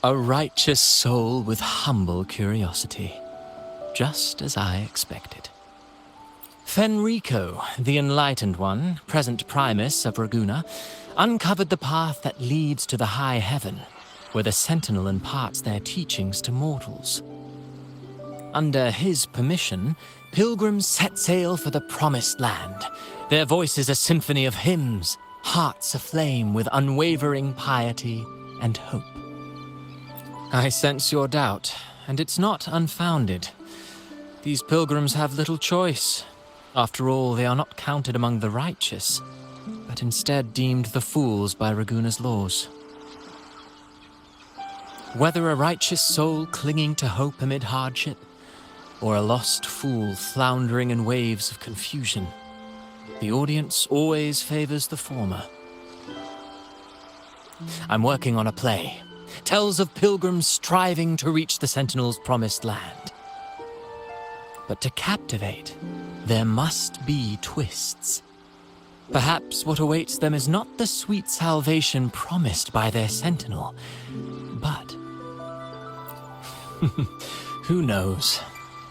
A righteous soul with humble curiosity, just as I expected. Fenrico, the Enlightened One, present Primus of Ragunna, uncovered the path that leads to the high heaven, where the Sentinel imparts their teachings to mortals. Under his permission, pilgrims set sail for the Promised Land, their voices a symphony of hymns, hearts aflame with unwavering piety and hope. I sense your doubt, and it's not unfounded. These pilgrims have little choice. After all, they are not counted among the righteous, but instead deemed the fools by Ragunna's laws. Whether a righteous soul clinging to hope amid hardship, or a lost fool floundering in waves of confusion, the audience always favors the former. I'm working on a play. Tells of pilgrims striving to reach the Sentinel's promised land. But to captivate, there must be twists. Perhaps what awaits them is not the sweet salvation promised by their Sentinel, but... who knows?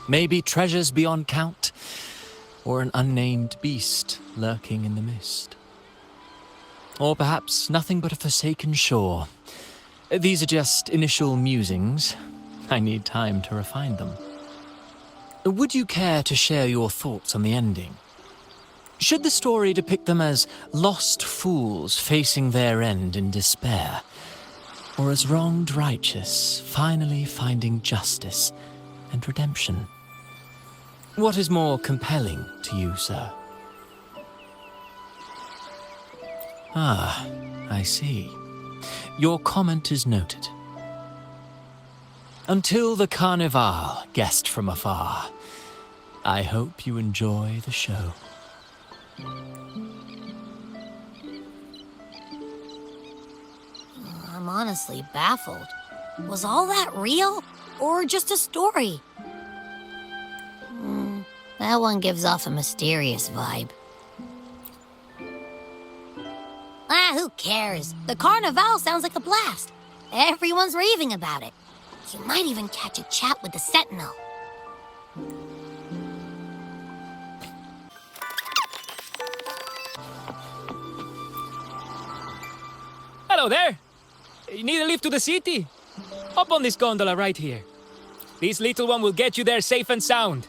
Maybe treasures beyond count, or an unnamed beast lurking in the mist. Or perhaps nothing but a forsaken shore. These are just initial musings. I need time to refine them. Would you care to share your thoughts on the ending? Should the story depict them as lost fools facing their end in despair, or as wronged righteous finally finding justice and redemption? What is more compelling to you, sir? Ah, I see. Your comment is noted. Until the Carnival, guest from afar, I hope you enjoy the show. I'm honestly baffled. Was all that real, or just a story? That one gives off a mysterious vibe. Who cares? The Carnival sounds like a blast. Everyone's raving about it. You might even catch a chat with the Sentinel. Hello there! You need a lift to the city? Hop on this gondola right here. This little one will get you there safe and sound.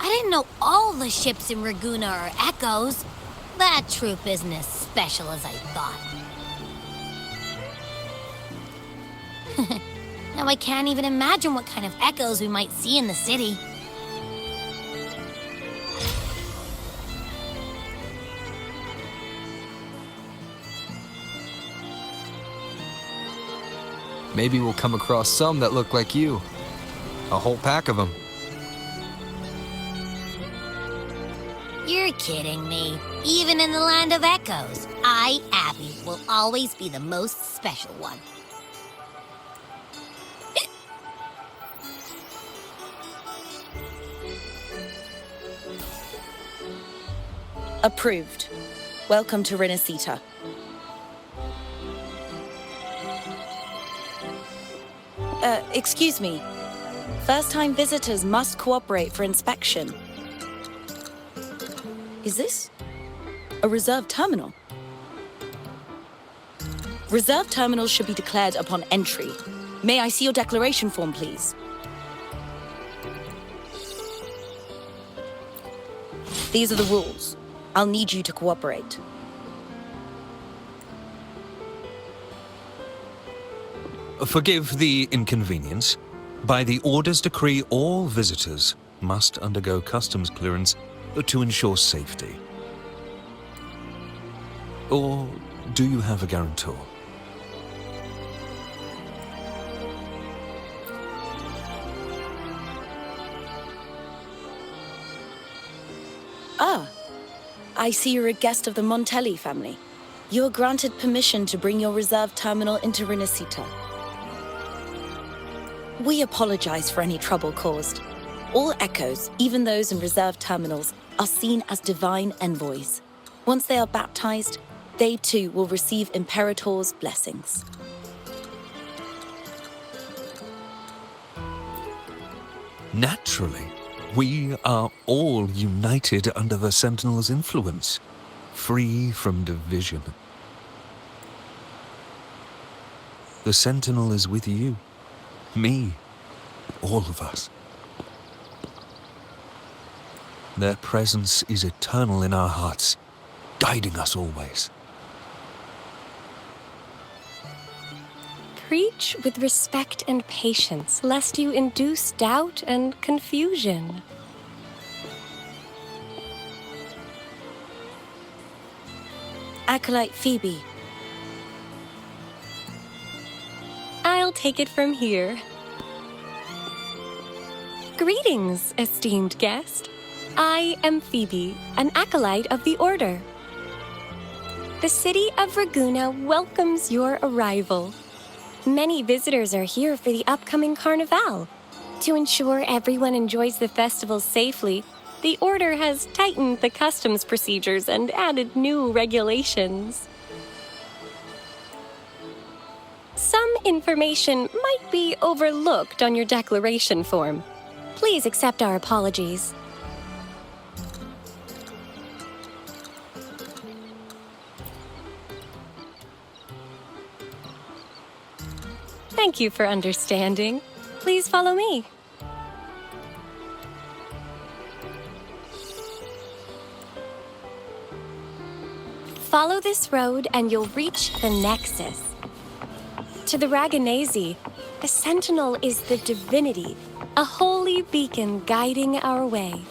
I didn't know all the ships in Ragunna are echoes. That troop isn't as special as I thought. Now I can't even imagine what kind of echoes we might see in the city. Maybe we'll come across some that look like you. A whole pack of them. You're kidding me. Even in the land of echoes, I, Abby, will always be the most special one. Approved. Welcome to Renacita. Excuse me. First-time visitors must cooperate for inspection. Is this a reserved terminal? Reserved terminals should be declared upon entry. May I see your declaration form, please? These are the rules. I'll need you to cooperate. Forgive the inconvenience. By the Order's decree, all visitors must undergo customs clearance to ensure safety. Or do you have a guarantor? Ah, I see you're a guest of the Montelli family. You are granted permission to bring your reserved terminal into Renacita. We apologize for any trouble caused. All echoes, even those in reserved terminals, are seen as divine envoys. Once they are baptized, they too will receive Imperator's blessings. Naturally, we are all united under the Sentinel's influence, free from division. The Sentinel is with you, me, all of us. Their presence is eternal in our hearts, guiding us always. Preach with respect and patience, lest you induce doubt and confusion. Acolyte Phoebe. I'll take it from here. Greetings, esteemed guest. I am Phoebe, an acolyte of the Order. The city of Ragunna welcomes your arrival. Many visitors are here for the upcoming Carnival. To ensure everyone enjoys the festival safely, the Order has tightened the customs procedures and added new regulations. Some information might be overlooked on your declaration form. Please accept our apologies. Thank you for understanding. Please follow me. Follow this road and you'll reach the Nexus. To the Ragunna, a sentinel is the divinity, a holy beacon guiding our way.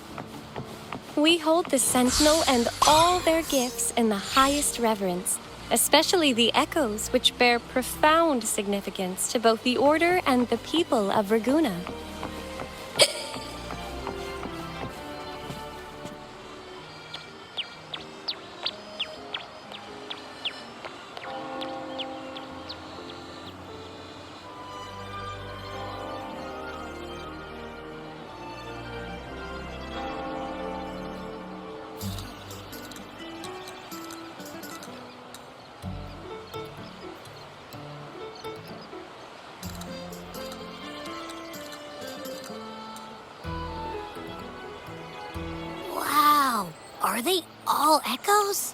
We hold the sentinel and all their gifts in the highest reverence, especially the echoes, which bear profound significance to both the Order and the people of Ragunna. Wow, are they all echoes?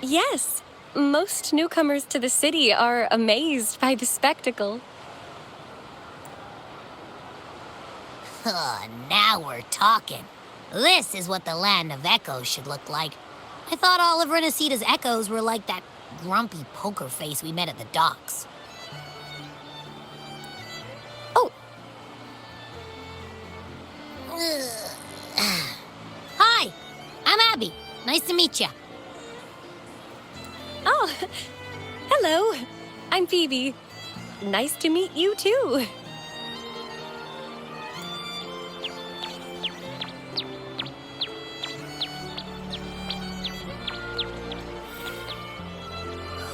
Yes, most newcomers to the city are amazed by the spectacle. Now we're talking. This is what the land of echoes should look like. I thought all of Renacita's echoes were like that grumpy poker face we met at the docks. Oh. Hi, I'm Abby. Nice to meet you. Oh, hello. I'm Phoebe. Nice to meet you too.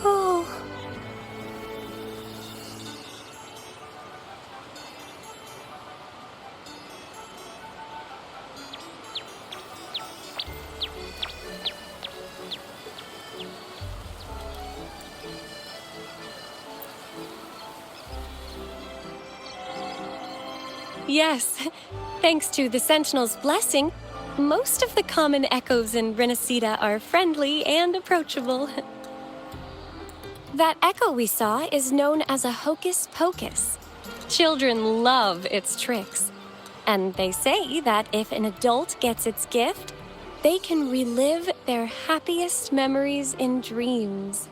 Oh. Yes, thanks to the Sentinel's blessing, most of the common echoes in Renacita are friendly and approachable. That echo we saw is known as a hocus pocus. Children love its tricks. And they say that if an adult gets its gift, they can relive their happiest memories in dreams.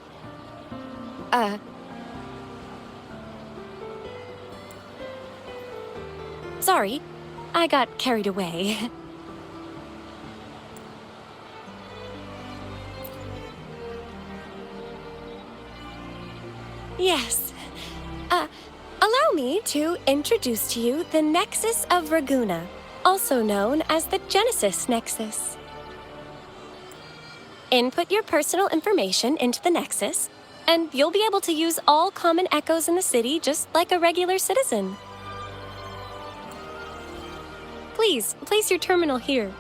Sorry, I got carried away. Yes. Allow me to introduce to you the Nexus of Ragunna, also known as the Genesis Nexus. Input your personal information into the Nexus, and you'll be able to use all common echoes in the city just like a regular citizen. Please, place your terminal here.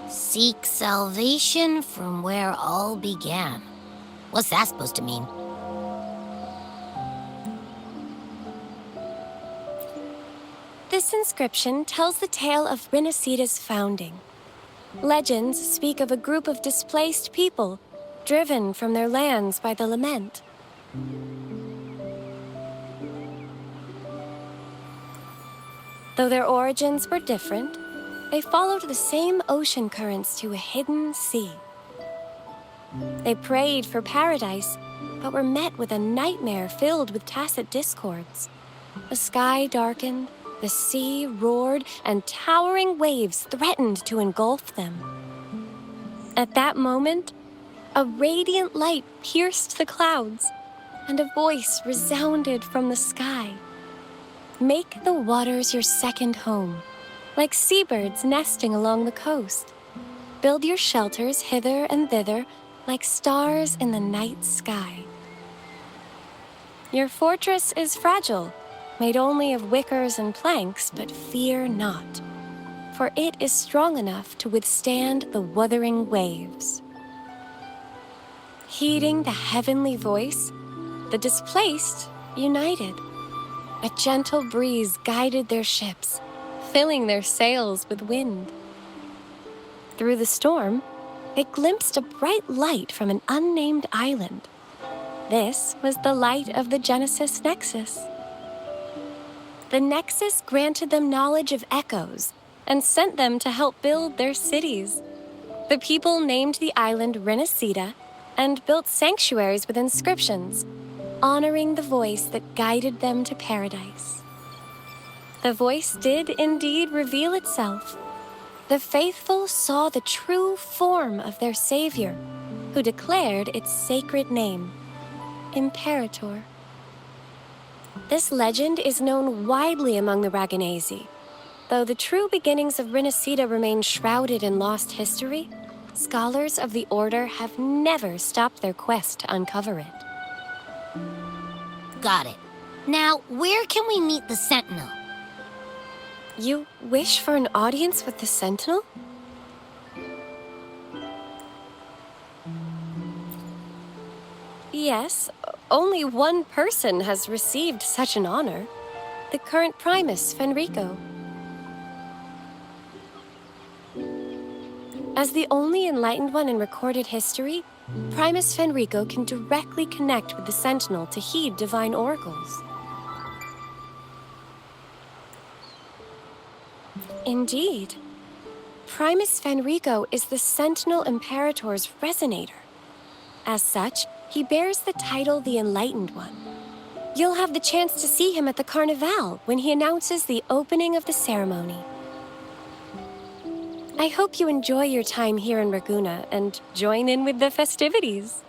Seek salvation from where all began. What's that supposed to mean? This inscription tells the tale of Rinascida's founding. Legends speak of a group of displaced people, driven from their lands by the lament. Though their origins were different, they followed the same ocean currents to a hidden sea. They prayed for paradise, but were met with a nightmare filled with tacit discords. The sky darkened, the sea roared, and towering waves threatened to engulf them. At that moment, a radiant light pierced the clouds, and a voice resounded from the sky. Make the waters your second home, like seabirds nesting along the coast. Build your shelters hither and thither, like stars in the night sky. Your fortress is fragile, made only of wickers and planks, but fear not, for it is strong enough to withstand the wuthering waves. Heeding the heavenly voice, the displaced united. A gentle breeze guided their ships, filling their sails with wind. Through the storm, they glimpsed a bright light from an unnamed island. This was the light of the Genesis Nexus. The Nexus granted them knowledge of echoes and sent them to help build their cities. The people named the island Rinascida and built sanctuaries with inscriptions, honoring the voice that guided them to paradise. The voice did indeed reveal itself. The faithful saw the true form of their savior, who declared its sacred name, Imperator. This legend is known widely among the Ragunese. Though the true beginnings of Rinascida remain shrouded in lost history, scholars of the Order have never stopped their quest to uncover it. Got it. Now, where can we meet the Sentinel? You wish for an audience with the Sentinel? Yes, only one person has received such an honor. The current Primus, Fenrico. As the only enlightened one in recorded history, Primus Fenrico can directly connect with the Sentinel to heed divine oracles. Indeed. Primus Fenrico is the Sentinel Imperator's resonator. As such, he bears the title the Enlightened One. You'll have the chance to see him at the Carnival when he announces the opening of the ceremony. I hope you enjoy your time here in Ragunna and join in with the festivities.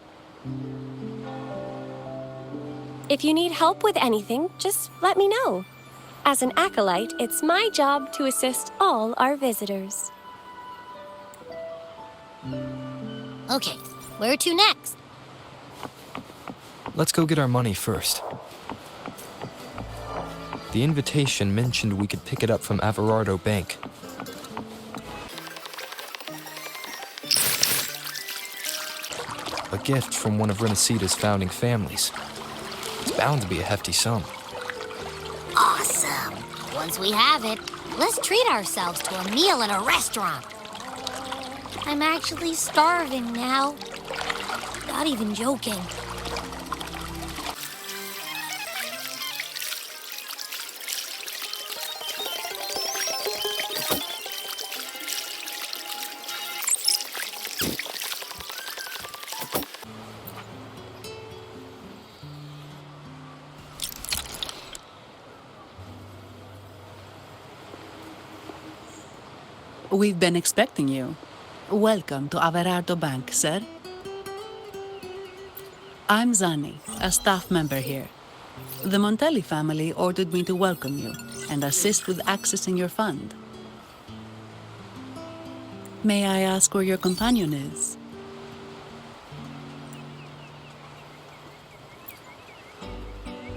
If you need help with anything, just let me know. As an acolyte, it's my job to assist all our visitors. Okay, where to next? Let's go get our money first. The invitation mentioned we could pick it up from Averardo Bank. A gift from one of Rinascida's founding families. It's bound to be a hefty sum. Awesome. Once we have it, let's treat ourselves to a meal at a restaurant. I'm actually starving now. Not even joking. We've been expecting you. Welcome to Averardo Bank, sir. I'm Zani, a staff member here. The Montelli family ordered me to welcome you and assist with accessing your fund. May I ask where your companion is?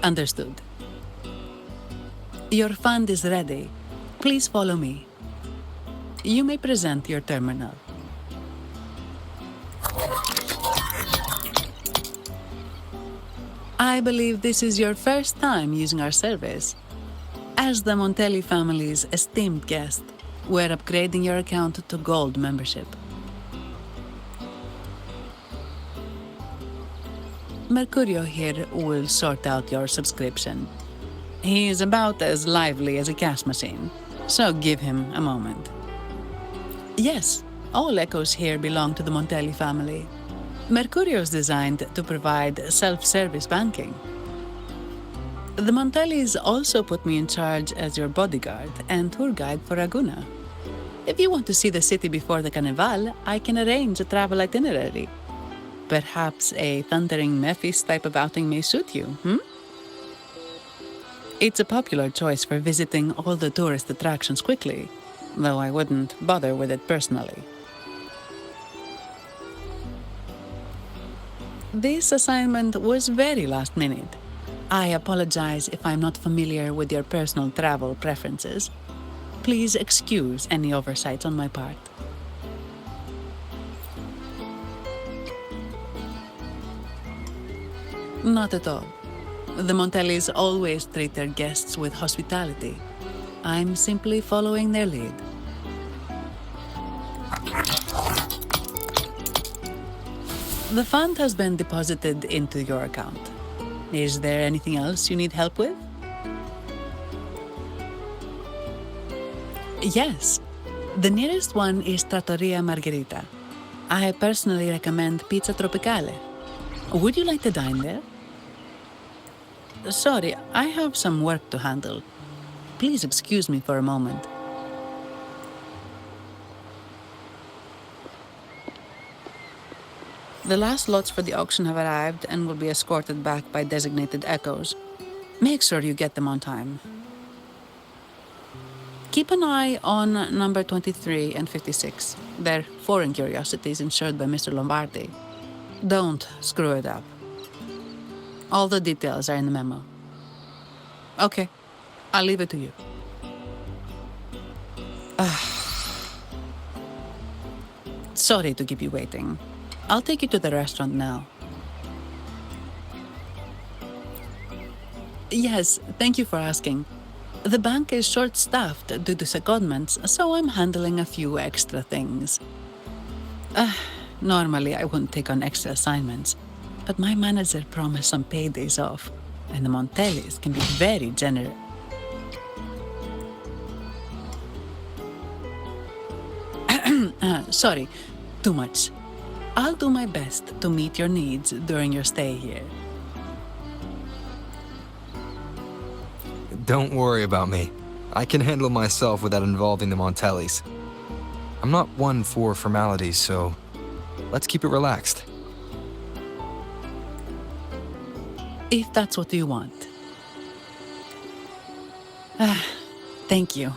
Understood. Your fund is ready. Please follow me. You may present your terminal. I believe this is your first time using our service. As the Montelli family's esteemed guest, we're upgrading your account to Gold membership. Mercurio here will sort out your subscription. He is about as lively as a cash machine, so give him a moment. Yes, all echoes here belong to the Montelli family. Mercurio is designed to provide self-service banking. The Montellis also put me in charge as your bodyguard and tour guide for Ragunna. If you want to see the city before the Carnival, I can arrange a travel itinerary. Perhaps a thundering Memphis type of outing may suit you, It's a popular choice for visiting all the tourist attractions quickly, though I wouldn't bother with it personally. This assignment was very last minute. I apologize if I'm not familiar with your personal travel preferences. Please excuse any oversights on my part. Not at all. The Montellis always treat their guests with hospitality. I'm simply following their lead. The fund has been deposited into your account. Is there anything else you need help with? Yes. The nearest one is Trattoria Margherita. I personally recommend Pizza Tropicale. Would you like to dine there? Sorry, I have some work to handle. Please excuse me for a moment. The last lots for the auction have arrived and will be escorted back by designated echoes. Make sure you get them on time. Keep an eye on number 23 and 56. They're foreign curiosities insured by Mr. Lombardi. Don't screw it up. All the details are in the memo. Okay, I'll leave it to you. Sorry to keep you waiting. I'll take you to the restaurant now. Yes, thank you for asking. The bank is short-staffed due to secondments, so I'm handling a few extra things. Normally, I wouldn't take on extra assignments, but my manager promised some paydays off, and the Montellis can be very generous. Sorry, too much. I'll do my best to meet your needs during your stay here. Don't worry about me. I can handle myself without involving the Montellis. I'm not one for formalities, so let's keep it relaxed. If that's what you want. Thank you.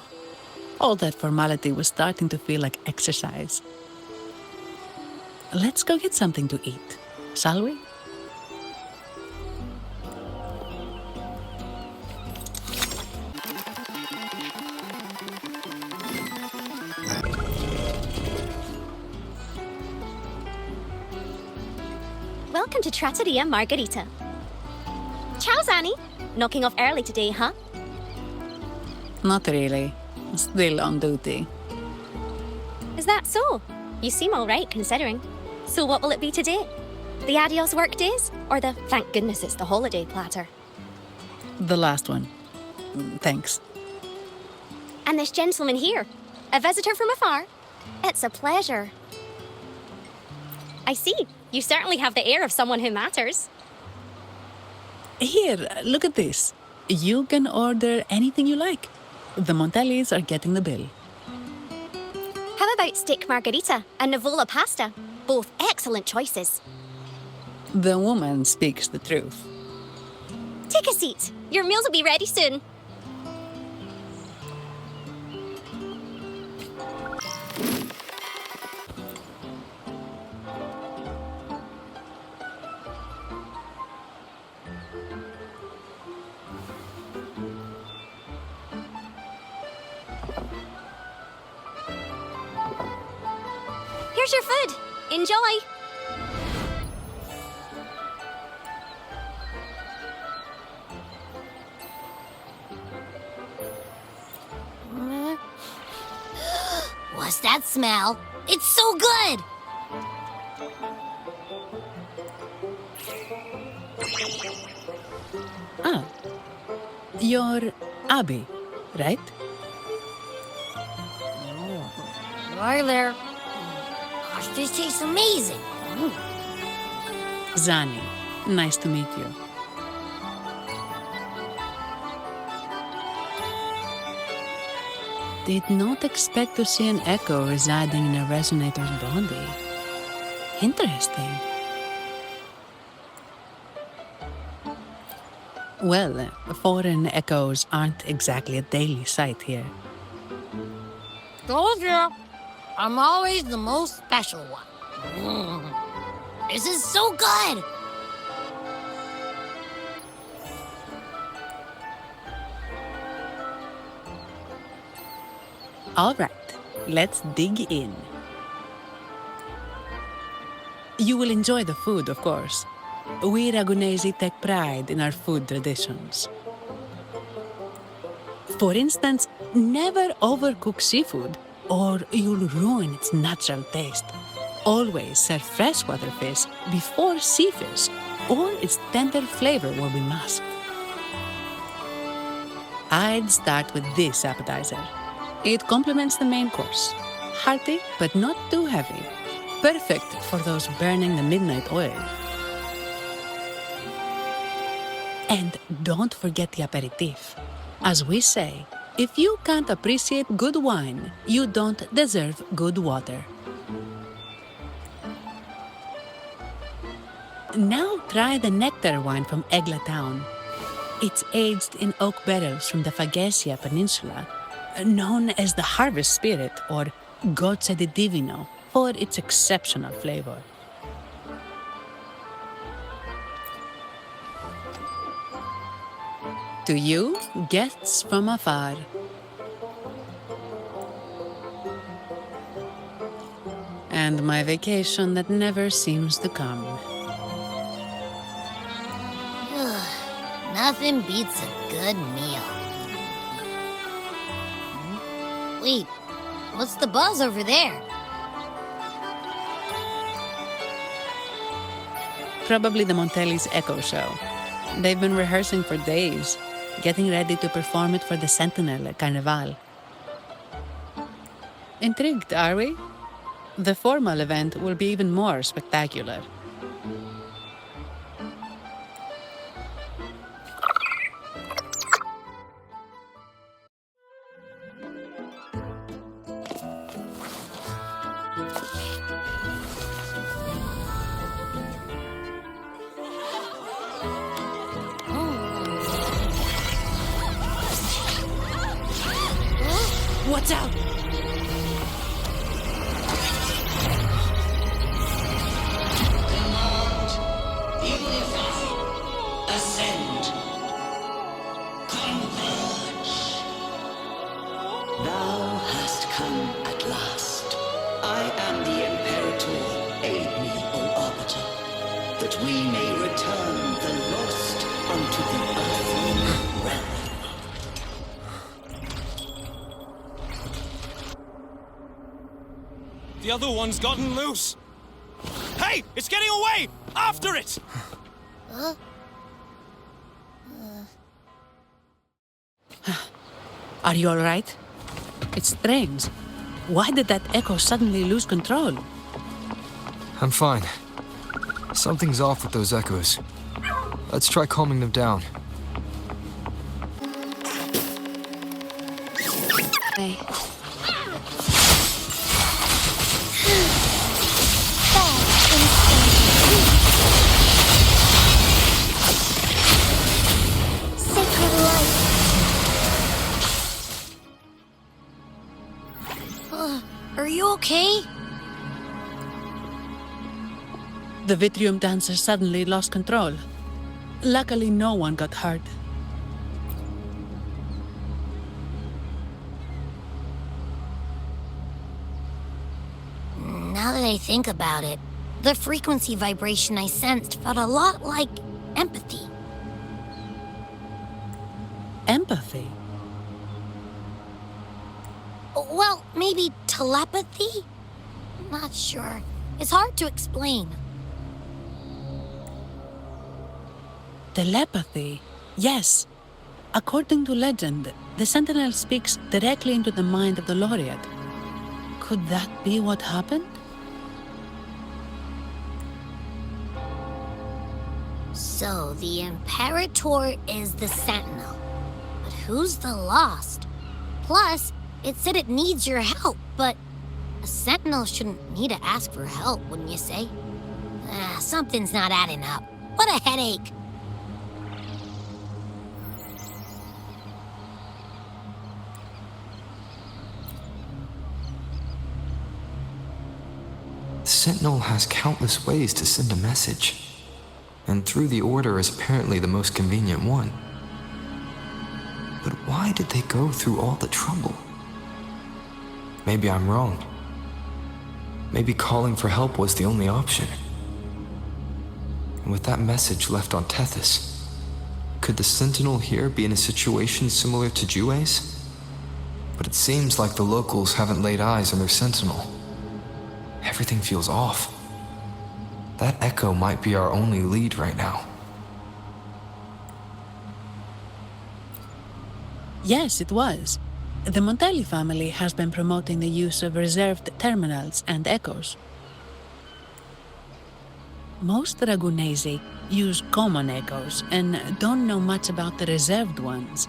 All that formality was starting to feel like exercise. Let's go get something to eat, shall we? Welcome to Trattoria Margherita. Ciao, Zani. Knocking off early today, huh? Not really. Still on duty. Is that so? You seem all right, considering. So what will it be today? The adios work days? Or the thank goodness it's the holiday platter? The last one. Thanks. And this gentleman here, a visitor from afar? It's a pleasure. I see. You certainly have the air of someone who matters. Here, look at this. You can order anything you like. The Montellis are getting the bill. about steak margarita and Nivola pasta? Both excellent choices. The woman speaks the truth. Take a seat. Your meals will be ready soon. Here's your food. Enjoy. What's that smell? It's so good! Ah, you're Abby, right? Hi there. Gosh, this tastes amazing. Zani, nice to meet you. Did not expect to see an echo residing in a resonator's body. Interesting. Well, foreign echoes aren't exactly a daily sight here. Told you. I'm always the most special one. This is so good! All right, let's dig in. You will enjoy the food, of course. We Ragunesi take pride in our food traditions. For instance, never overcook seafood, or you'll ruin its natural taste. Always serve freshwater fish before sea fish, or its tender flavor will be masked. I'd start with this appetizer. It complements the main course. Hearty, but not too heavy. Perfect for those burning the midnight oil. And don't forget the aperitif. As we say, if you can't appreciate good wine, you don't deserve good water. Now try the nectar wine from Egla town. It's aged in oak barrels from the Fagacia Peninsula, known as the harvest spirit or gozza di divino for its exceptional flavor. To you, guests from afar. And my vacation that never seems to come. Nothing beats a good meal. Wait, what's the buzz over there? Probably the Montelli's Echo Show. They've been rehearsing for days, getting ready to perform it for the Sentinel at Carnival. Intrigued, are we? The formal event will be even more spectacular. Watch out! Ascend. Converge. Thou hast come at last. I am the imperator. Aid me, O Arbiter, that we may return the lost unto the earthly realm. The other one's gotten loose. Hey, it's getting away! After it! Are you all right? It's strange. Why did that echo suddenly lose control? I'm fine. Something's off with those echoes. Let's try calming them down. Hey. okay? The vitreum dancer suddenly lost control. Luckily, no one got hurt. Now that I think about it, the frequency vibration I sensed felt a lot like empathy. Empathy? Well, maybe telepathy? Not sure. It's hard to explain. Telepathy? Yes. According to legend, the Sentinel speaks directly into the mind of the laureate. Could that be what happened? So, the Imperator is the Sentinel. But who's the Lost? Plus, it said it needs your help, but a Sentinel shouldn't need to ask for help, wouldn't you say? Something's not adding up. What a headache! The Sentinel has countless ways to send a message, and through the Order is apparently the most convenient one. But why did they go through all the trouble? Maybe I'm wrong. Maybe calling for help was the only option. And with that message left on Tethys, could the Sentinel here be in a situation similar to Jue's? But it seems like the locals haven't laid eyes on their Sentinel. Everything feels off. That echo might be our only lead right now. Yes, it was. The Montelli family has been promoting the use of reserved terminals and echoes. Most Ragunesi use common echoes and don't know much about the reserved ones.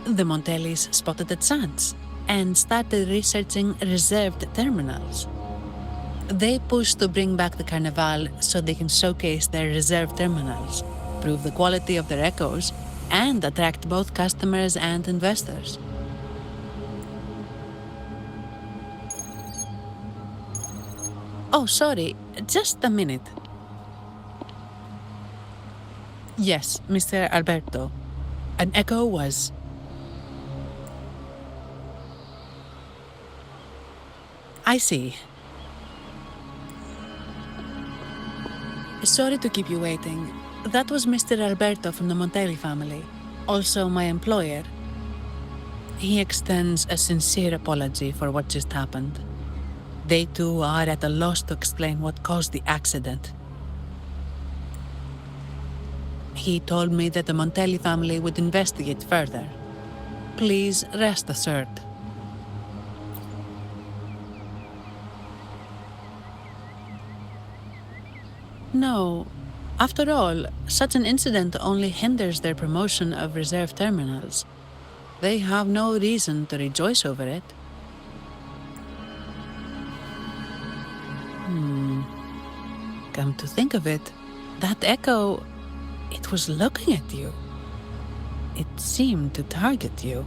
The Montellis spotted a chance and started researching reserved terminals. They pushed to bring back the Carnival so they can showcase their reserved terminals, prove the quality of their echoes, and attract both customers and investors. Oh, sorry, just a minute. Yes, Mr. Alberto. An echo was... I see. Sorry to keep you waiting. That was Mr. Alberto from the Montelli family, also my employer. He extends a sincere apology for what just happened. They too are at a loss to explain what caused the accident. He told me that the Montelli family would investigate further. Please rest assured. No. After all, such an incident only hinders their promotion of reserve terminals. They have no reason to rejoice over it. Come to think of it, that echo, it was looking at you. It seemed to target you.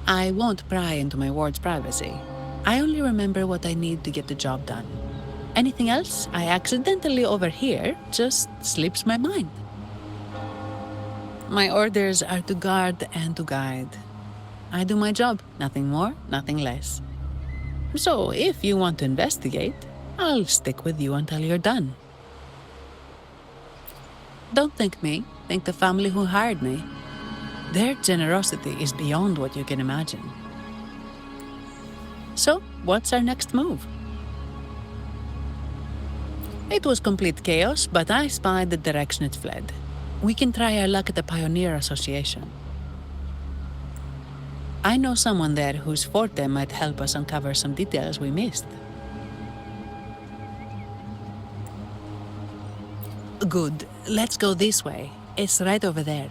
I won't pry into my ward's privacy. I only remember what I need to get the job done. Anything else I accidentally overhear just slips my mind. My orders are to guard and to guide. I do my job, nothing more, nothing less. So if you want to investigate, I'll stick with you until you're done. Don't thank me, thank the family who hired me. Their generosity is beyond what you can imagine. So, what's our next move? It was complete chaos, but I spied the direction it fled. We can try our luck at the Pioneer Association. I know someone there whose forte might help us uncover some details we missed. Good. Let's go this way. It's right over there.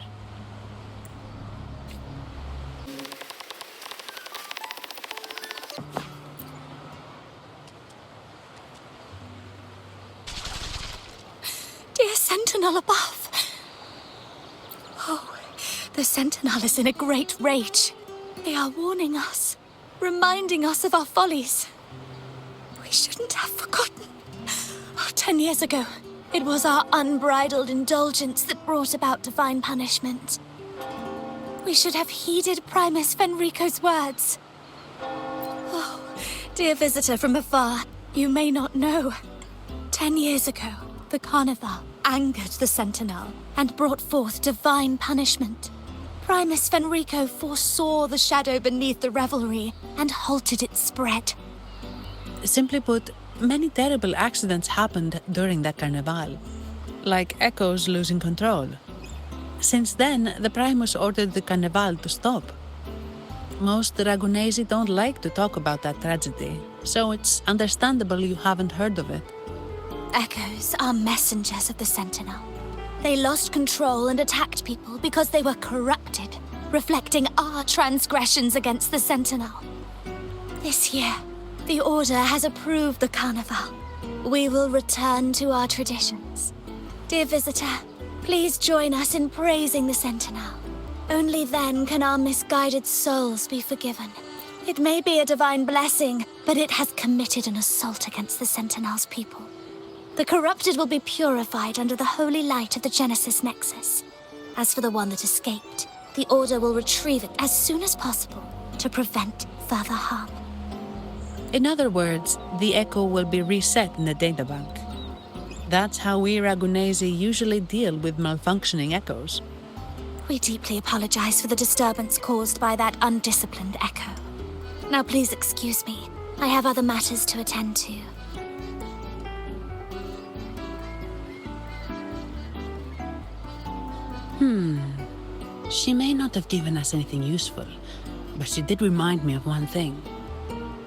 Dear Sentinel above. Oh, the Sentinel is in a great rage. They are warning us, reminding us of our follies. We shouldn't have forgotten. 10 years ago, it was our unbridled indulgence that brought about divine punishment. We should have heeded Primus Fenrico's words. Oh, dear visitor from afar, you may not know. 10 years ago, the Carnival angered the Sentinel and brought forth divine punishment. Primus Fenrico foresaw the shadow beneath the revelry and halted its spread. Simply put, many terrible accidents happened during that Carnival, like Echoes losing control. Since then, the Primus ordered the Carnival to stop. Most Ragunesi don't like to talk about that tragedy, so it's understandable you haven't heard of it. Echoes are messengers of the Sentinel. They lost control and attacked people because they were corrupted, reflecting our transgressions against the Sentinel. This year, the Order has approved the Carnival. We will return to our traditions. Dear visitor, please join us in praising the Sentinel. Only then can our misguided souls be forgiven. It may be a divine blessing, but it has committed an assault against the Sentinel's people. The corrupted will be purified under the holy light of the Genesis Nexus. As for the one that escaped, the Order will retrieve it as soon as possible to prevent further harm. In other words, the Echo will be reset in the databank. That's how we Ragunesi usually deal with malfunctioning Echoes. We deeply apologize for the disturbance caused by that undisciplined Echo. Now please excuse me. I have other matters to attend to. She may not have given us anything useful, but she did remind me of one thing.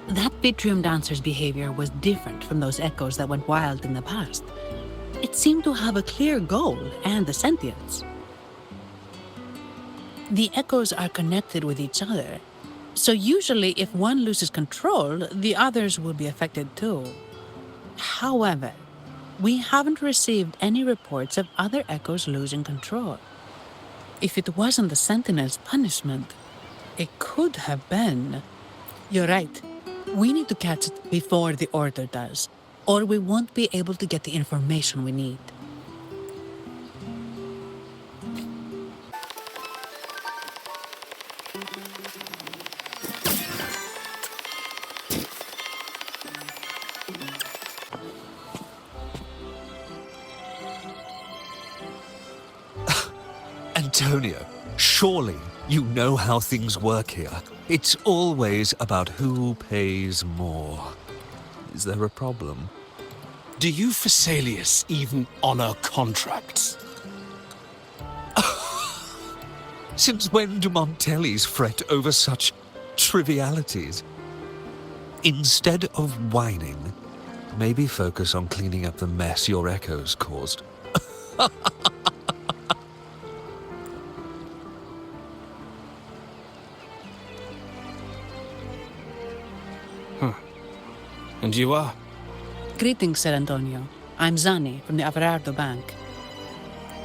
That Vitreum dancer's behavior was different from those Echoes that went wild in the past. It seemed to have a clear goal and a sentience. The Echoes are connected with each other, so usually if one loses control, the others will be affected too. However, we haven't received any reports of other Echoes losing control. If it wasn't the Sentinel's punishment, it could have been. You're right. We need to catch it before the Order does, or we won't be able to get the information we need. Antonio, surely you know how things work here. It's always about who pays more. Is there a problem? Do you Phasaelius even honor contracts? Since when do Montellis fret over such trivialities? Instead of whining, maybe focus on cleaning up the mess your Echoes caused. And you are? Greetings, Sir Antonio. I'm Zani from the Averardo Bank.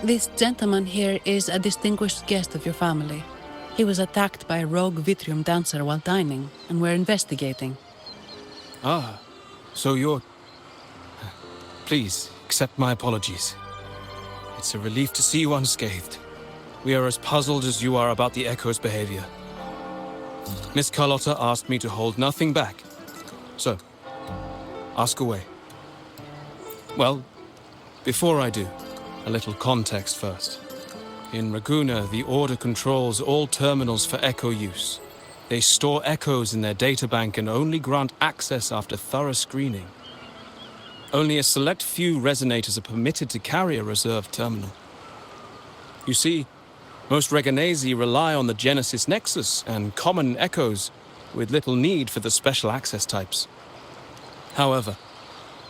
This gentleman here is a distinguished guest of your family. He was attacked by a rogue Vitreum dancer while dining, and we're investigating. Ah, so you're... Please, accept my apologies. It's a relief to see you unscathed. We are as puzzled as you are about the Echo's behavior. Miss Carlotta asked me to hold nothing back. So, ask away. Well, before I do, a little context first. In Ragunna, the Order controls all terminals for Echo use. They store Echoes in their databank and only grant access after thorough screening. Only a select few resonators are permitted to carry a reserved terminal. You see, most Ragunesi rely on the Genesis Nexus and common Echoes, with little need for the special access types. However,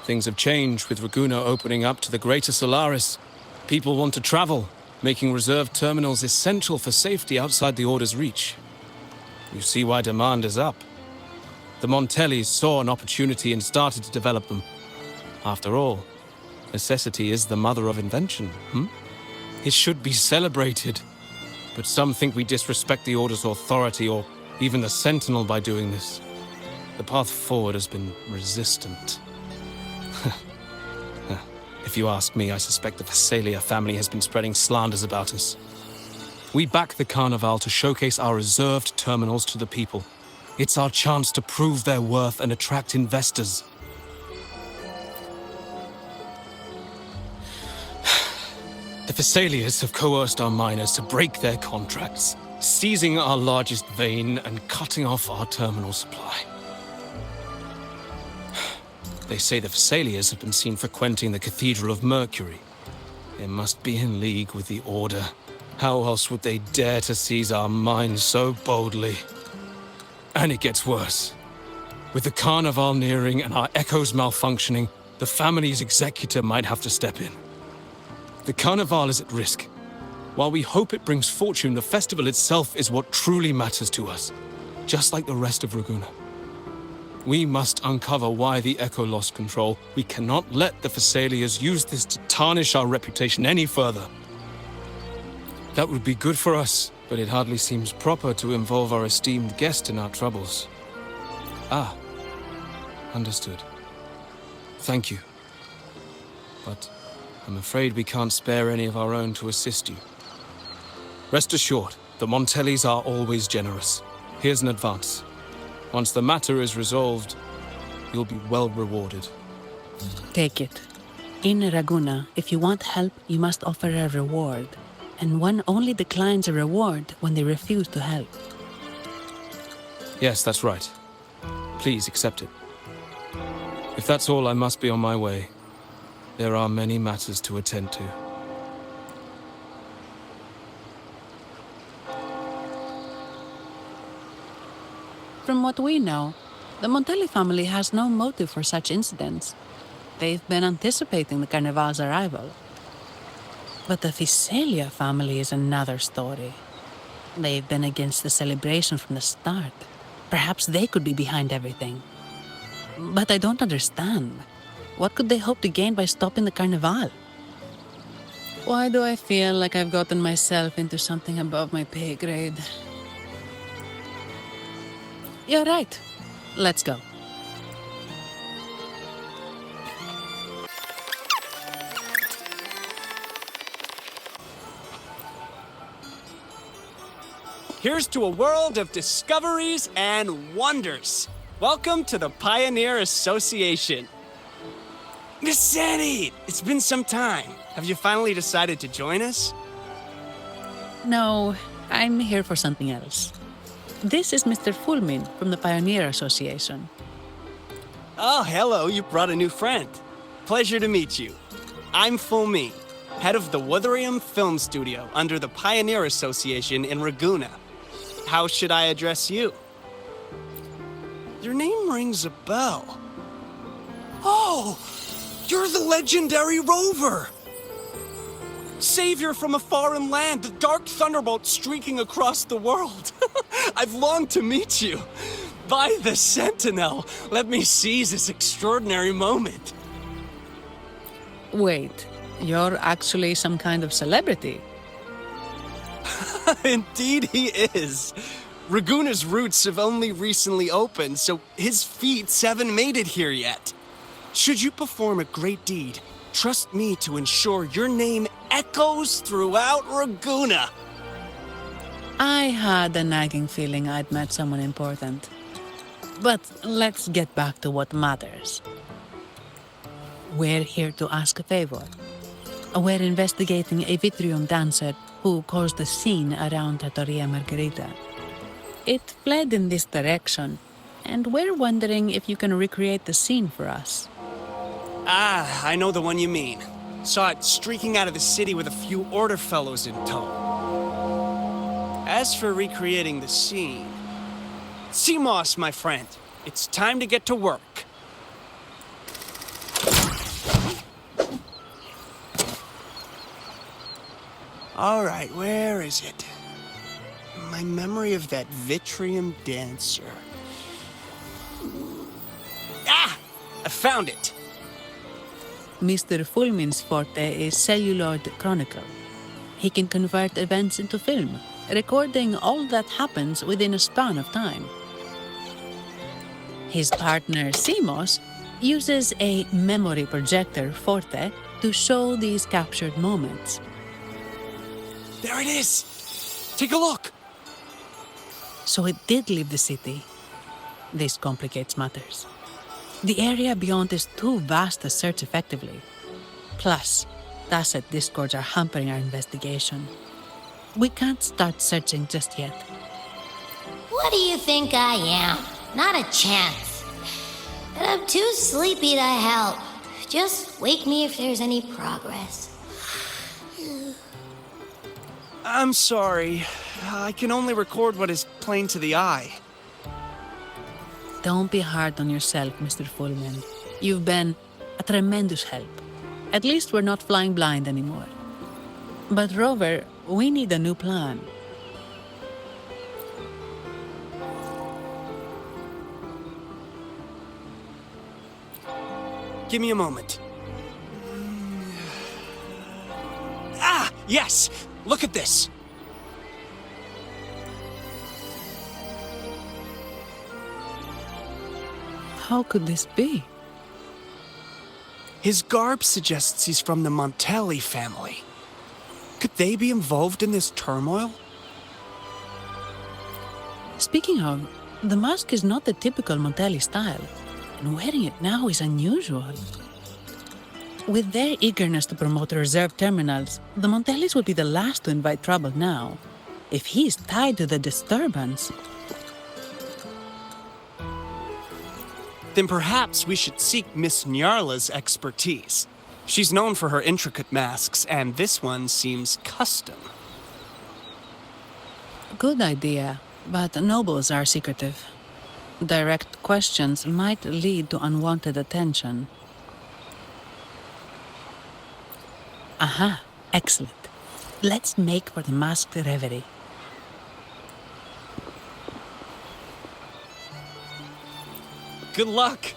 things have changed with Ragunna opening up to the Greater Solaris. People want to travel, making reserved terminals essential for safety outside the Order's reach. You see why demand is up. The Montellis saw an opportunity and started to develop them. After all, necessity is the mother of invention, It should be celebrated. But some think we disrespect the Order's authority or even the Sentinel by doing this. The path forward has been resistant. If you ask me, I suspect the Phasalia family has been spreading slanders about us. We back the Carnival to showcase our reserved terminals to the people. It's our chance to prove their worth and attract investors. The Phasalias have coerced our miners to break their contracts, seizing our largest vein and cutting off our terminal supply. They say the Phasalias have been seen frequenting the Cathedral of Mercury. They must be in league with the Order. How else would they dare to seize our mines so boldly? And it gets worse. With the Carnival nearing and our echoes malfunctioning, the family's executor might have to step in. The Carnival is at risk. While we hope it brings fortune, the festival itself is what truly matters to us, just like the rest of Ragunna. We must uncover why the Echo lost control. We cannot let the Phasalias use this to tarnish our reputation any further. That would be good for us, but it hardly seems proper to involve our esteemed guest in our troubles. Ah, understood. Thank you. But I'm afraid we can't spare any of our own to assist you. Rest assured, the Montellis are always generous. Here's an advance. Once the matter is resolved, you'll be well rewarded. Take it. In Ragunna, if you want help, you must offer a reward. And one only declines a reward when they refuse to help. Yes, that's right. Please accept it. If that's all, I must be on my way. There are many matters to attend to. From what we know, the Montelli family has no motive for such incidents. They've been anticipating the Carnival's arrival. But the Phasalia family is another story. They've been against the celebration from the start. Perhaps they could be behind everything. But I don't understand. What could they hope to gain by stopping the Carnival? Why do I feel like I've gotten myself into something above my pay grade? You're right. Let's go. Here's to a world of discoveries and wonders. Welcome to the Pioneer Association. Miss Zani, it's been some time. Have you finally decided to join us? No, I'm here for something else. This is Mr. Fulmine from the Pioneer Association. Oh, hello, you brought a new friend. Pleasure to meet you. I'm Fulmine, head of the Wuthering film studio under the Pioneer Association in Ragunna. How should I address you? Your name rings a bell. Oh, you're the legendary rover! Savior from a foreign land, the dark thunderbolt streaking across the world. I've longed to meet you. By the Sentinel, let me seize this extraordinary moment. Wait, you're actually some kind of celebrity? Indeed he is. Ragunna's roots have only recently opened, so his feats haven't made it here yet. Should you perform a great deed, trust me to ensure your name echoes throughout Ragunna. I had a nagging feeling I'd met someone important. But let's get back to what matters. We're here to ask a favor. We're investigating a vitreum dancer who caused a scene around Trattoria Margherita. It fled in this direction, and we're wondering if you can recreate the scene for us. Ah, I know the one you mean. Saw it streaking out of the city with a few Order fellows in tow. As for recreating the scene... Seamoss, my friend, it's time to get to work. All right, where is it? My memory of that vitreum dancer. Ah! I found it! Mr. Fulmine's forte is celluloid chronicle. He can convert events into film, recording all that happens within a span of time. His partner, Simos, uses a memory projector, Forte, to show these captured moments. There it is! Take a look! So it did leave the city. This complicates matters. The area beyond is too vast to search effectively. Plus, Tacet discords are hampering our investigation. We can't start searching just yet. What do you think I am? Not a chance. And I'm too sleepy to help. Just wake me if there's any progress. I'm sorry. I can only record what is plain to the eye. Don't be hard on yourself, Mr. Fulmine. You've been a tremendous help. At least we're not flying blind anymore. But Rover, we need a new plan. Give me a moment. Ah! Yes! Look at this! How could this be? His garb suggests he's from the Montelli family. Could they be involved in this turmoil? Speaking of, the mask is not the typical Montelli style, and wearing it now is unusual. With their eagerness to promote reserve terminals, the Montellis would be the last to invite trouble now. If he's tied to the disturbance... Then perhaps we should seek Miss Nyarla's expertise. She's known for her intricate masks, and this one seems custom. Good idea, but nobles are secretive. Direct questions might lead to unwanted attention. Aha, excellent. Let's make for the Masked Reverie. Good luck!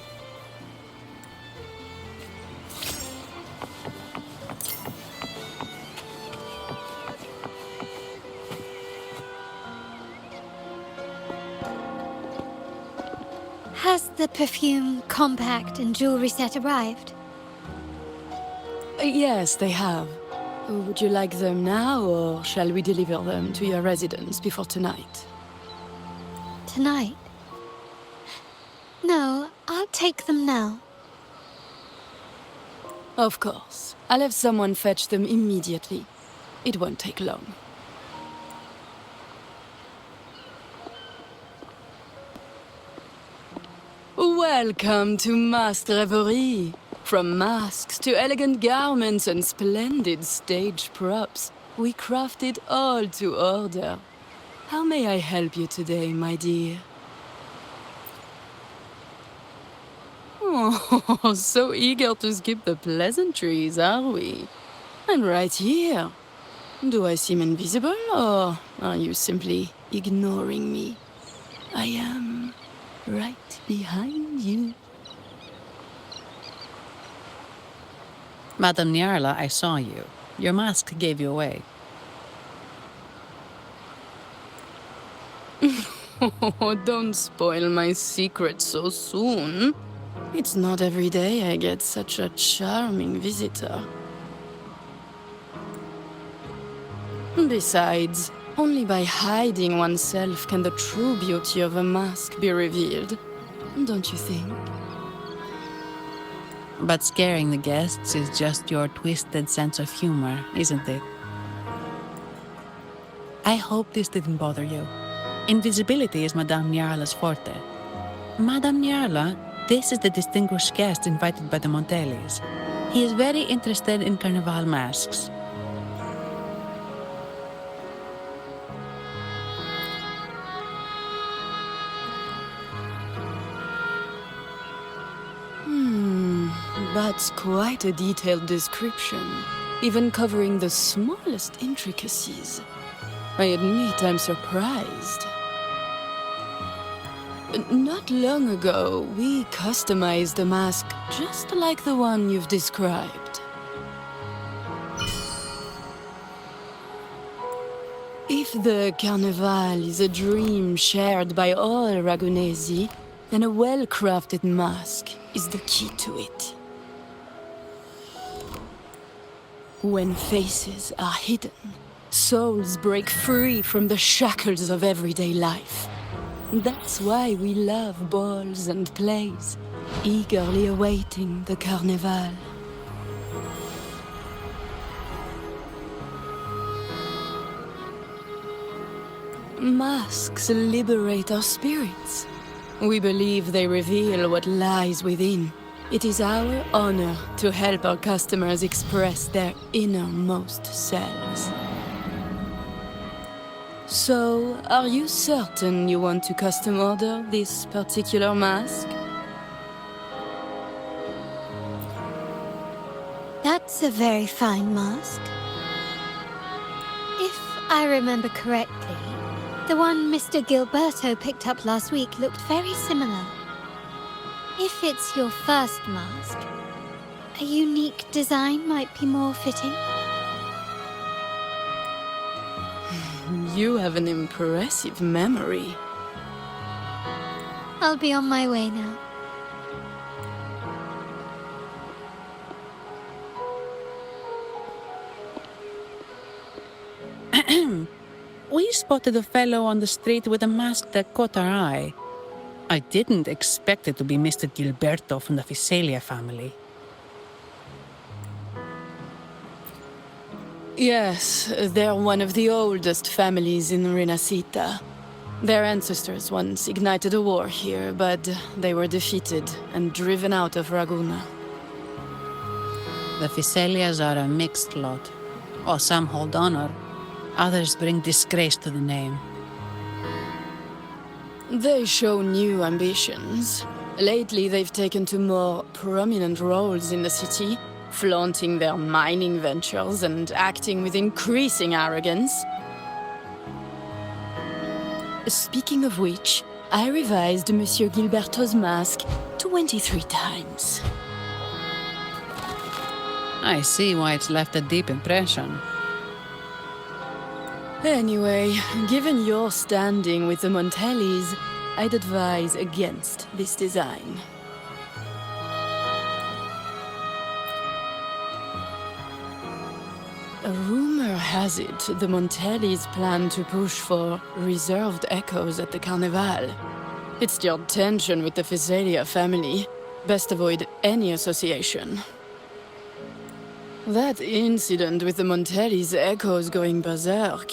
Has the perfume, compact, and jewelry set arrived? Yes, they have. Would you like them now, or shall we deliver them to your residence before tonight? Tonight? No, I'll take them now. Of course. I'll have someone fetch them immediately. It won't take long. Welcome to Masked Reverie. From masks to elegant garments and splendid stage props, we crafted all to order. How may I help you today, my dear? Oh, so eager to skip the pleasantries, are we? I'm right here. Do I seem invisible, or are you simply ignoring me? I am right behind you. Madame Nyarla, I saw you. Your mask gave you away. Oh, don't spoil my secret so soon. It's not every day I get such a charming visitor. Besides, only by hiding oneself can the true beauty of a mask be revealed. Don't you think? But scaring the guests is just your twisted sense of humor, isn't it? I hope this didn't bother you. Invisibility is Madame Nyarla's forte. Madame Nyarla, this is the distinguished guest invited by the Montellis. He is very interested in carnival masks. That's quite a detailed description, even covering the smallest intricacies. I admit I'm surprised. Not long ago, we customized a mask just like the one you've described. If the Carnival is a dream shared by all Ragunesi, then a well-crafted mask is the key to it. When faces are hidden, souls break free from the shackles of everyday life. That's why we love balls and plays, eagerly awaiting the Carnival. Masks liberate our spirits. We believe they reveal what lies within. It is our honor to help our customers express their innermost selves. So, are you certain you want to custom order this particular mask? That's a very fine mask. If I remember correctly, the one Mr. Gilberto picked up last week looked very similar. If it's your first mask, a unique design might be more fitting. You have an impressive memory. I'll be on my way now. We spotted a fellow on the street with a mask that caught our eye. I didn't expect it to be Mr. Gilberto from the Visalia family. Yes, they're one of the oldest families in Renacita. Their ancestors once ignited a war here, but they were defeated and driven out of Ragunna. The Visalias are a mixed lot. While some hold honor, others bring disgrace to the name. They show new ambitions. Lately, they've taken to more prominent roles in the city, flaunting their mining ventures and acting with increasing arrogance. Speaking of which, I revised Monsieur Gilberto's mask 23 times. I see why it's left a deep impression. Anyway, given your standing with the Montellis, I'd advise against this design. A rumor has it the Montellis plan to push for reserved echoes at the Carnival. It's stirred tension with the Visalia family. Best avoid any association. That incident with the Montellis' echoes going berserk.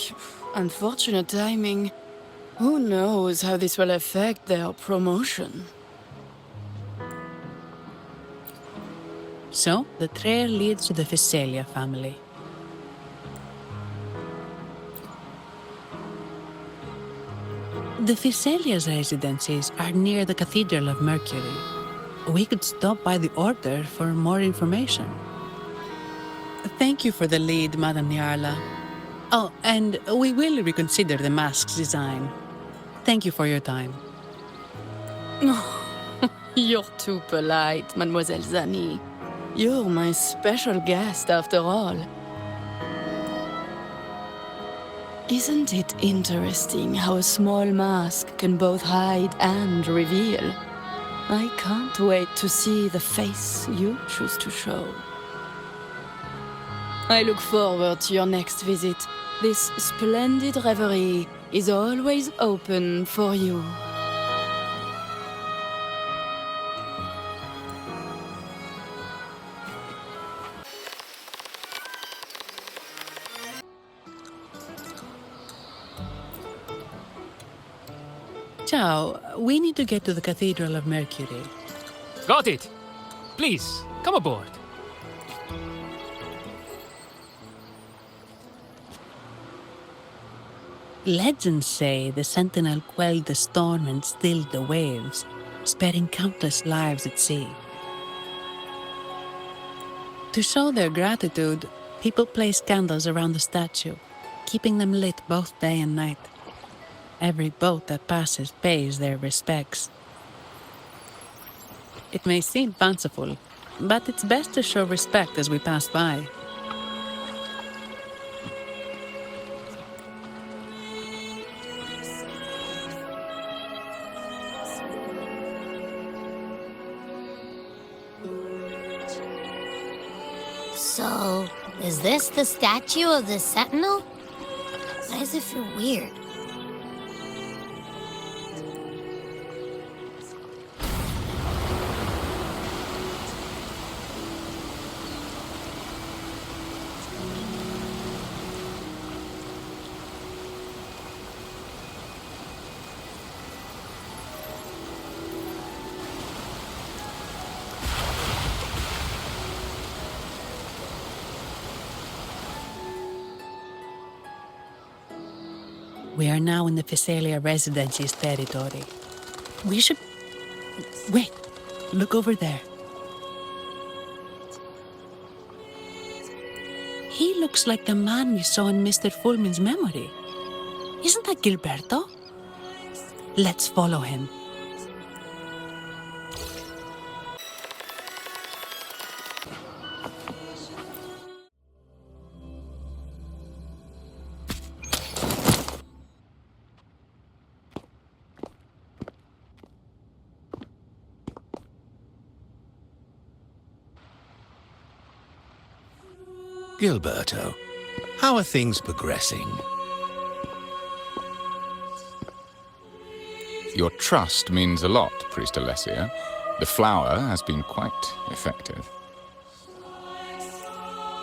Unfortunate timing. Who knows how this will affect their promotion? So, the trail leads to the Visalia family. The Visalia's residences are near the Cathedral of Mercury. We could stop by the Order for more information. Thank you for the lead, Madame Niarla. Oh, and we will reconsider the mask's design. Thank you for your time. You're too polite, Mademoiselle Zani. You're my special guest, after all. Isn't it interesting how a small mask can both hide and reveal? I can't wait to see the face you choose to show. I look forward to your next visit. This splendid reverie is always open for you. Ciao, we need to get to the Cathedral of Mercury. Got it! Please, come aboard. Legends say the Sentinel quelled the storm and stilled the waves, sparing countless lives at sea. To show their gratitude, people place candles around the statue, keeping them lit both day and night. Every boat that passes pays their respects. It may seem fanciful, but it's best to show respect as we pass by. So, is this the statue of the Sentinel? Why does it feel weird? We are now in the Physalia Residency's territory. We should... Wait, look over there. He looks like the man we saw in Mr. Fulmine's memory. Isn't that Gilberto? Let's follow him. Gilberto, how are things progressing? Your trust means a lot, Priest Alessio. The flower has been quite effective.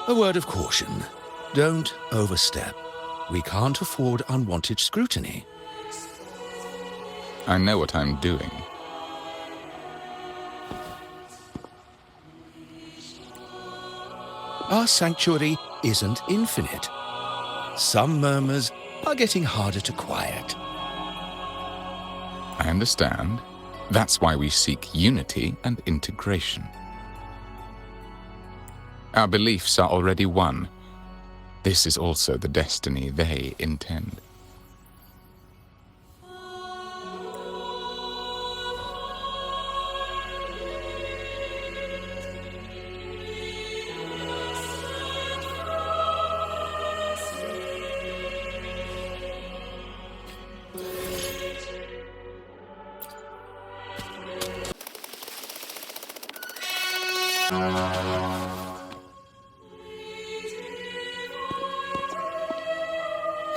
A word of caution. Don't overstep. We can't afford unwanted scrutiny. I know what I'm doing. Our sanctuary isn't infinite. Some murmurs are getting harder to quiet. I understand. That's why we seek unity and integration. Our beliefs are already one. This is also the destiny they intend.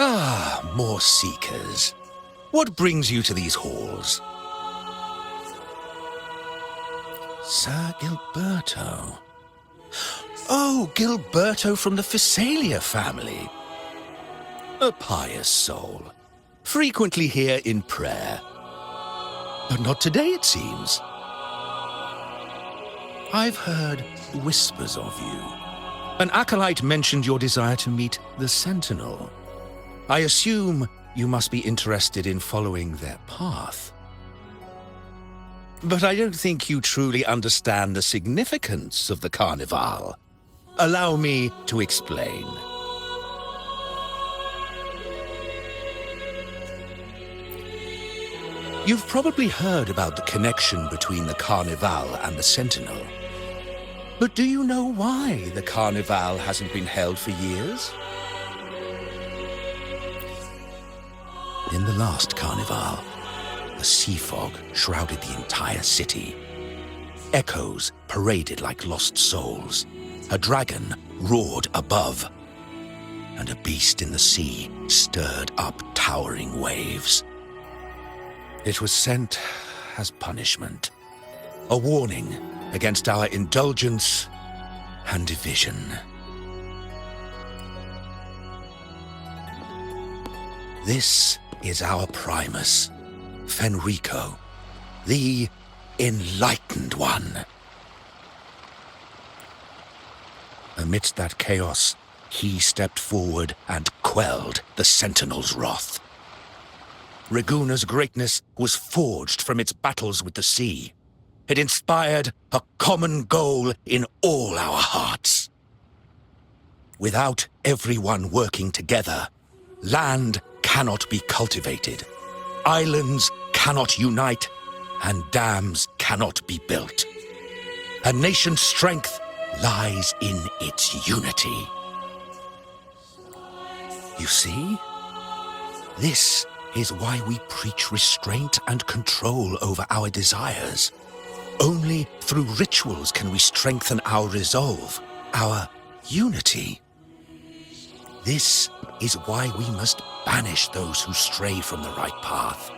Ah, more seekers. What brings you to these halls? Sir Gilberto. Oh, Gilberto from the Physalia family. A pious soul. Frequently here in prayer. But not today, it seems. I've heard whispers of you. An acolyte mentioned your desire to meet the Sentinel. I assume you must be interested in following their path. But I don't think you truly understand the significance of the Carnival. Allow me to explain. You've probably heard about the connection between the Carnival and the Sentinel. But do you know why the Carnival hasn't been held for years? In the last Carnival, a sea fog shrouded the entire city. Echoes paraded like lost souls. A dragon roared above, and a beast in the sea stirred up towering waves. It was sent as punishment, a warning against our indulgence and division. This is our Primus, Fenrico, the Enlightened One. Amidst that chaos, he stepped forward and quelled the Sentinel's wrath. Ragunna's greatness was forged from its battles with the sea. It inspired a common goal in all our hearts. Without everyone working together, land cannot be cultivated, islands cannot unite, and dams cannot be built. A nation's strength lies in its unity. You see? This is why we preach restraint and control over our desires. Only through rituals can we strengthen our resolve, our Unity. This is why we must banish those who stray from the right path,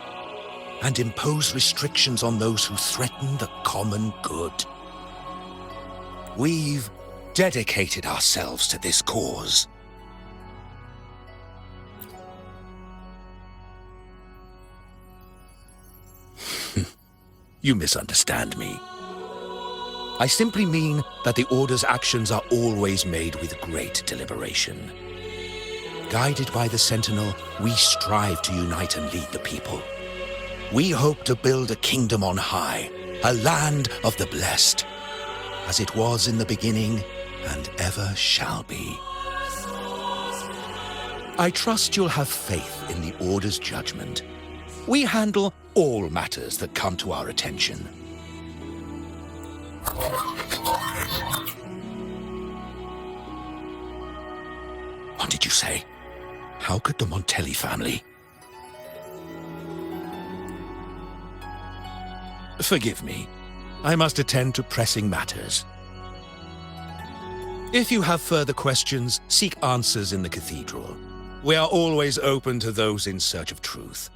and impose restrictions on those who threaten the common good. We've dedicated ourselves to this cause. You misunderstand me. I simply mean that the Order's actions are always made with great deliberation. Guided by the Sentinel, we strive to unite and lead the people. We hope to build a kingdom on high, a land of the blessed, as it was in the beginning and ever shall be. I trust you'll have faith in the Order's judgment. We handle all matters that come to our attention. What did you say? How could the Montelli family? Forgive me. I must attend to pressing matters. If you have further questions, seek answers in the cathedral. We are always open to those in search of truth.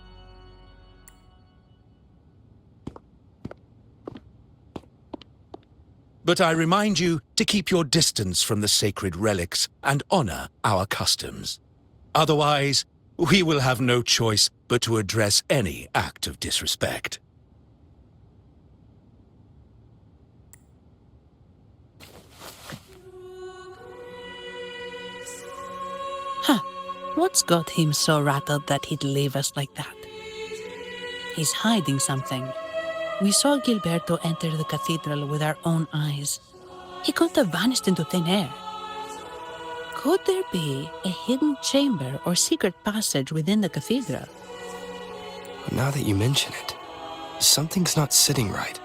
But I remind you to keep your distance from the sacred relics and honor our customs. Otherwise, we will have no choice but to address any act of disrespect. Huh. What's got him so rattled that he'd leave us like that? He's hiding something. We saw Gilberto enter the cathedral with our own eyes. He couldn't have vanished into thin air. Could there be a hidden chamber or secret passage within the cathedral? Now that you mention it, something's not sitting right.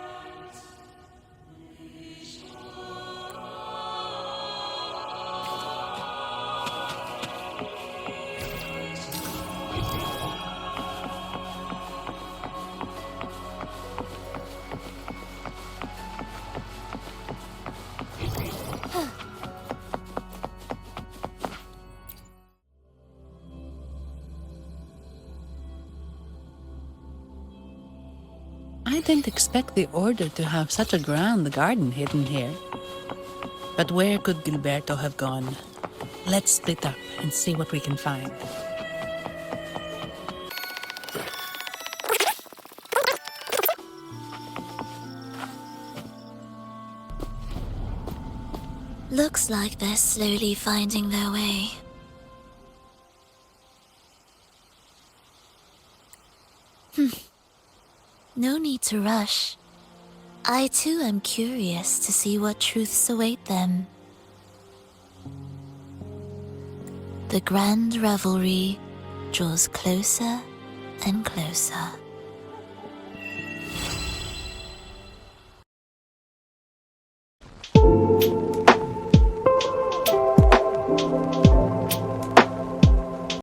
I didn't expect the Order to have such a grand garden hidden here. But where could Gilberto have gone? Let's split up and see what we can find. Looks like they're slowly finding their way. No need to rush. I too am curious to see what truths await them. The grand revelry draws closer and closer.